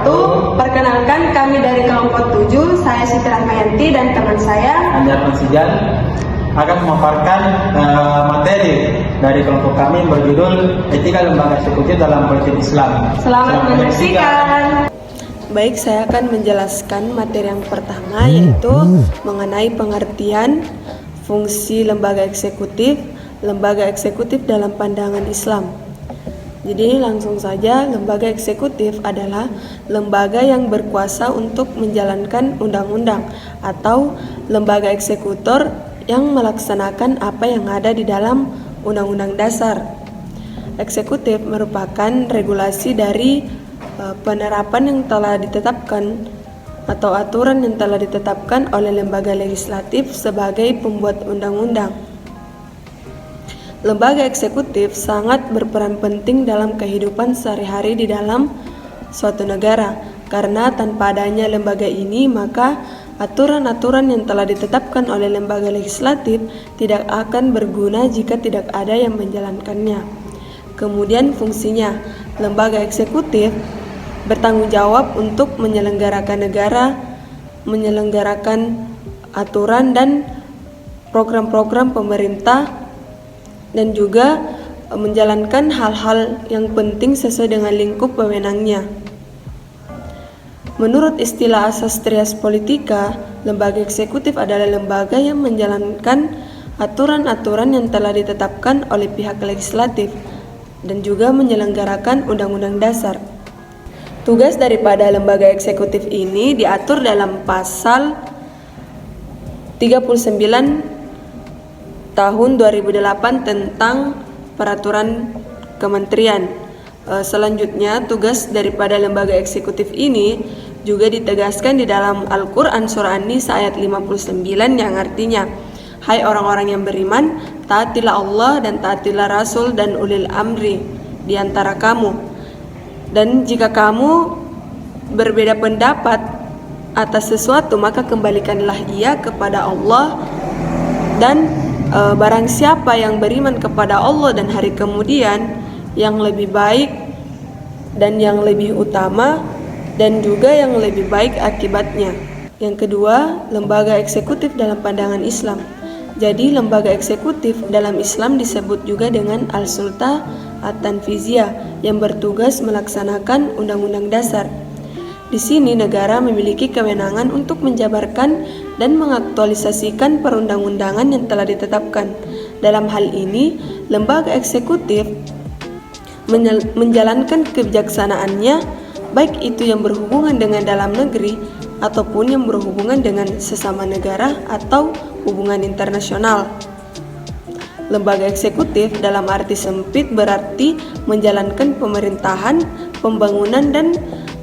wabarakatuh. Perkenalkan, kami dari kelompok 7, saya Siti Rahmayanti dan teman saya Anjar Mansijan akan memaparkan materi dari kelompok kami berjudul Etika Lembaga Eksekutif dalam Politik Islam. Selamat menyaksikan. Baik, saya akan menjelaskan materi yang pertama, yaitu mengenai pengertian fungsi lembaga eksekutif dalam pandangan Islam. Jadi langsung saja, lembaga eksekutif adalah lembaga yang berkuasa untuk menjalankan undang-undang atau lembaga eksekutor yang melaksanakan apa yang ada di dalam Undang-Undang Dasar. Eksekutif merupakan regulasi dari penerapan yang telah ditetapkan atau aturan yang telah ditetapkan oleh lembaga legislatif sebagai pembuat undang-undang. Lembaga eksekutif sangat berperan penting dalam kehidupan sehari-hari di dalam suatu negara, karena tanpa adanya lembaga ini maka aturan-aturan yang telah ditetapkan oleh lembaga legislatif tidak akan berguna jika tidak ada yang menjalankannya. Kemudian fungsinya, lembaga eksekutif bertanggung jawab untuk menyelenggarakan negara, menyelenggarakan aturan dan program-program pemerintah, dan juga menjalankan hal-hal yang penting sesuai dengan lingkup wewenangnya. Menurut istilah asas trias politika, lembaga eksekutif adalah lembaga yang menjalankan aturan-aturan yang telah ditetapkan oleh pihak legislatif dan juga menyelenggarakan undang-undang dasar. Tugas daripada lembaga eksekutif ini diatur dalam pasal 39 tahun 2008 tentang peraturan kementerian. Selanjutnya, tugas daripada lembaga eksekutif ini juga ditegaskan di dalam Al-Quran surah An-Nisa ayat 59 yang artinya, hai orang-orang yang beriman, taatilah Allah dan taatilah Rasul dan ulil amri di antara kamu. Dan jika kamu berbeda pendapat atas sesuatu, maka kembalikanlah ia kepada Allah. Dan barang siapa yang beriman kepada Allah dan hari kemudian, yang lebih baik dan yang lebih utama dan juga yang lebih baik akibatnya. Yang kedua, lembaga eksekutif dalam pandangan Islam. Jadi lembaga eksekutif dalam Islam disebut juga dengan Al-Sulta At-Tanfiziyah yang bertugas melaksanakan Undang-Undang Dasar. Di sini negara memiliki kewenangan untuk menjabarkan dan mengaktualisasikan perundang-undangan yang telah ditetapkan. Dalam hal ini, lembaga eksekutif menjalankan kebijaksanaannya, baik itu yang berhubungan dengan dalam negeri ataupun yang berhubungan dengan sesama negara atau hubungan internasional. Lembaga eksekutif dalam arti sempit berarti menjalankan pemerintahan, pembangunan, dan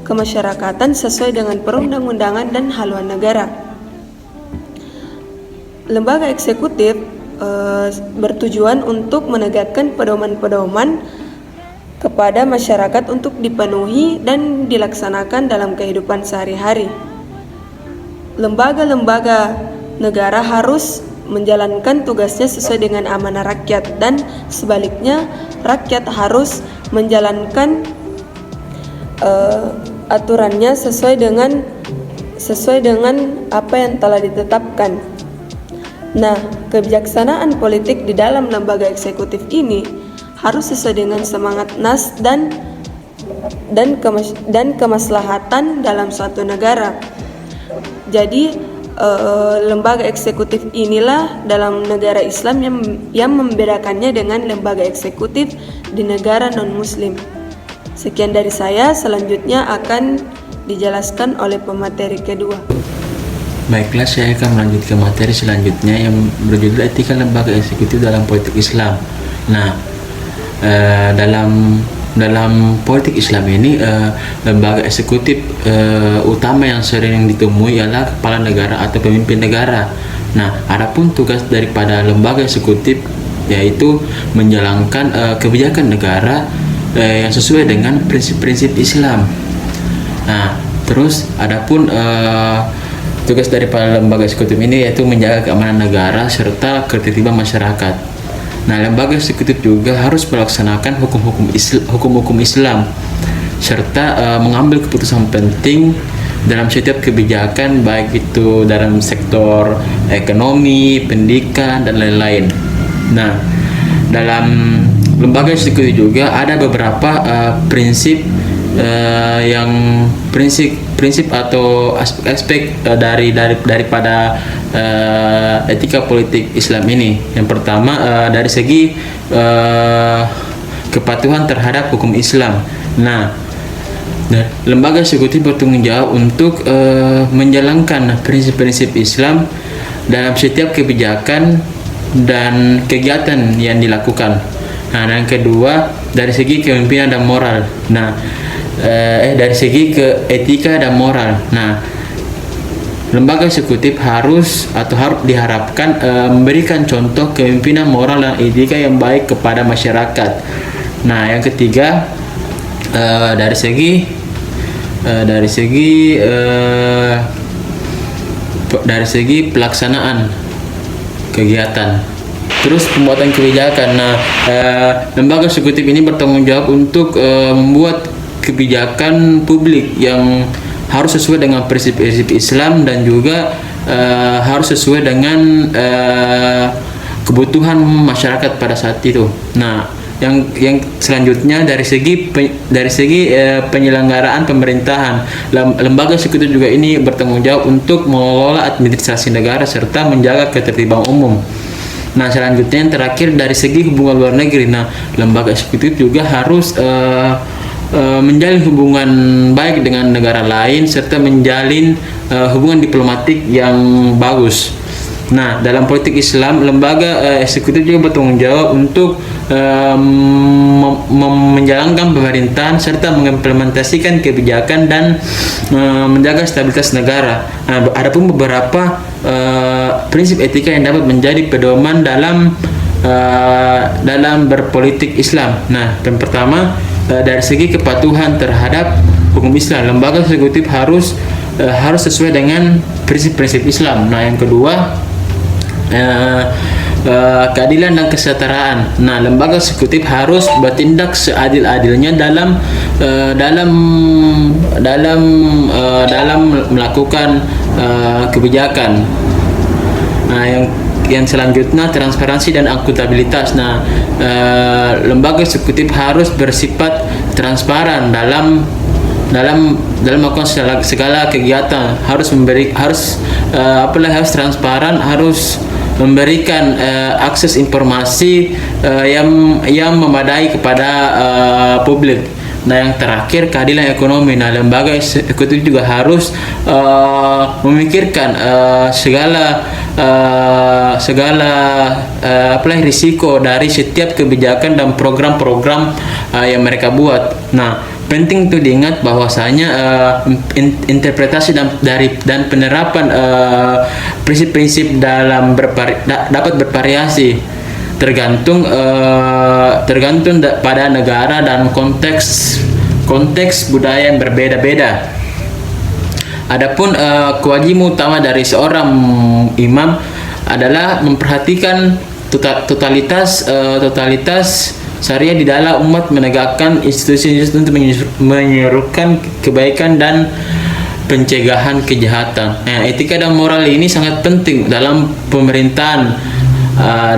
kemasyarakatan sesuai dengan perundang-undangan dan haluan negara. Lembaga eksekutif bertujuan untuk menegakkan pedoman-pedoman kepada masyarakat untuk dipenuhi dan dilaksanakan dalam kehidupan sehari-hari. Lembaga-lembaga negara harus menjalankan tugasnya sesuai dengan amanah rakyat, dan sebaliknya rakyat harus menjalankan aturannya sesuai dengan apa yang telah ditetapkan. Nah, kebijaksanaan politik di dalam lembaga eksekutif ini harus sesuai dengan semangat nas dan kemaslahatan dalam suatu negara. Jadi lembaga eksekutif inilah dalam negara Islam yang membedakannya dengan lembaga eksekutif di negara non-muslim. Sekian dari saya, selanjutnya akan dijelaskan oleh pemateri kedua. Baiklah, saya akan melanjut ke materi selanjutnya yang berjudul Etika Lembaga Eksekutif dalam Politik Islam. Nah, dalam politik Islam ini lembaga eksekutif utama yang sering ditemui ialah kepala negara atau pemimpin negara. Nah, adapun tugas daripada lembaga eksekutif yaitu menjalankan kebijakan negara yang sesuai dengan prinsip-prinsip Islam. Nah, terus adapun tugas daripada lembaga eksekutif ini yaitu menjaga keamanan negara serta ketertiban masyarakat. Nah, lembaga eksekutif juga harus melaksanakan hukum-hukum Islam serta mengambil keputusan penting dalam setiap kebijakan, baik itu dalam sektor ekonomi, pendidikan, dan lain-lain. Nah, dalam lembaga eksekutif juga ada beberapa prinsip atau aspek daripada etika politik Islam ini. Yang pertama dari segi kepatuhan terhadap hukum Islam. Nah, lembaga eksekutif bertanggung jawab untuk menjalankan prinsip-prinsip Islam dalam setiap kebijakan dan kegiatan yang dilakukan. Nah, yang kedua dari segi kepemimpinan dan moral. Nah, dari segi etika dan moral. Nah, lembaga eksekutif harus diharapkan memberikan contoh kepemimpinan moral dan etika yang baik kepada masyarakat. Nah, yang ketiga dari segi pelaksanaan kegiatan, terus pembuatan kebijakan. Nah, lembaga eksekutif ini bertanggung jawab untuk membuat kebijakan publik yang harus sesuai dengan prinsip-prinsip Islam dan juga harus sesuai dengan kebutuhan masyarakat pada saat itu. Nah, yang selanjutnya dari segi penyelenggaraan pemerintahan, lembaga eksekutif juga ini bertanggung jawab untuk mengelola administrasi negara serta menjaga ketertiban umum. Nah, selanjutnya yang terakhir dari segi hubungan luar negeri. Nah, lembaga eksekutif juga harus menjalin hubungan baik dengan negara lain serta menjalin hubungan diplomatik yang bagus. Nah, dalam politik Islam, lembaga eksekutif juga bertanggung jawab untuk menjalankan pemerintahan serta mengimplementasikan kebijakan dan menjaga stabilitas negara. Nah, ada pun beberapa prinsip etika yang dapat menjadi pedoman dalam berpolitik Islam. Nah, yang pertama dari segi kepatuhan terhadap hukum Islam, lembaga eksekutif harus sesuai dengan prinsip-prinsip Islam. Nah, yang kedua keadilan dan kesetaraan. Nah, lembaga eksekutif harus bertindak seadil-adilnya dalam melakukan kebijakan. Nah, yang selanjutnya transparansi dan akuntabilitas. Nah, lembaga eksekutif harus bersifat transparan dalam melakukan segala kegiatan, harus transparan, harus memberikan akses informasi yang memadai kepada publik. Nah, yang terakhir keadilan ekonomi. Nah, lembaga eksekutif juga harus memikirkan segala risiko dari setiap kebijakan dan program-program yang mereka buat. Nah, penting untuk diingat bahwasanya interpretasi dan penerapan prinsip-prinsip dapat bervariasi tergantung pada negara dan konteks budaya yang berbeda-beda. Adapun kewajiban utama dari seorang imam adalah memperhatikan totalitas syariah di dalam umat, menegakkan institusi untuk menyerukan kebaikan dan pencegahan kejahatan. Nah, etika dan moral ini sangat penting dalam pemerintahan.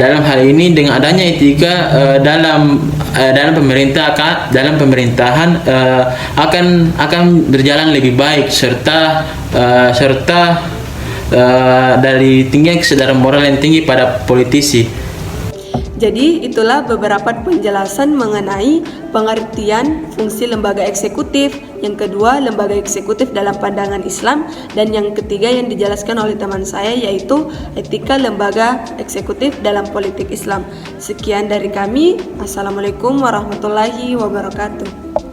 Dalam hal ini, dengan adanya etika dalam pemerintahan akan berjalan lebih baik serta dari tingginya kesadaran moral yang tinggi pada politisi. Jadi itulah beberapa penjelasan mengenai pengertian fungsi lembaga eksekutif, yang kedua lembaga eksekutif dalam pandangan Islam, dan yang ketiga yang dijelaskan oleh teman saya yaitu etika lembaga eksekutif dalam politik Islam. Sekian dari kami. Assalamualaikum warahmatullahi wabarakatuh.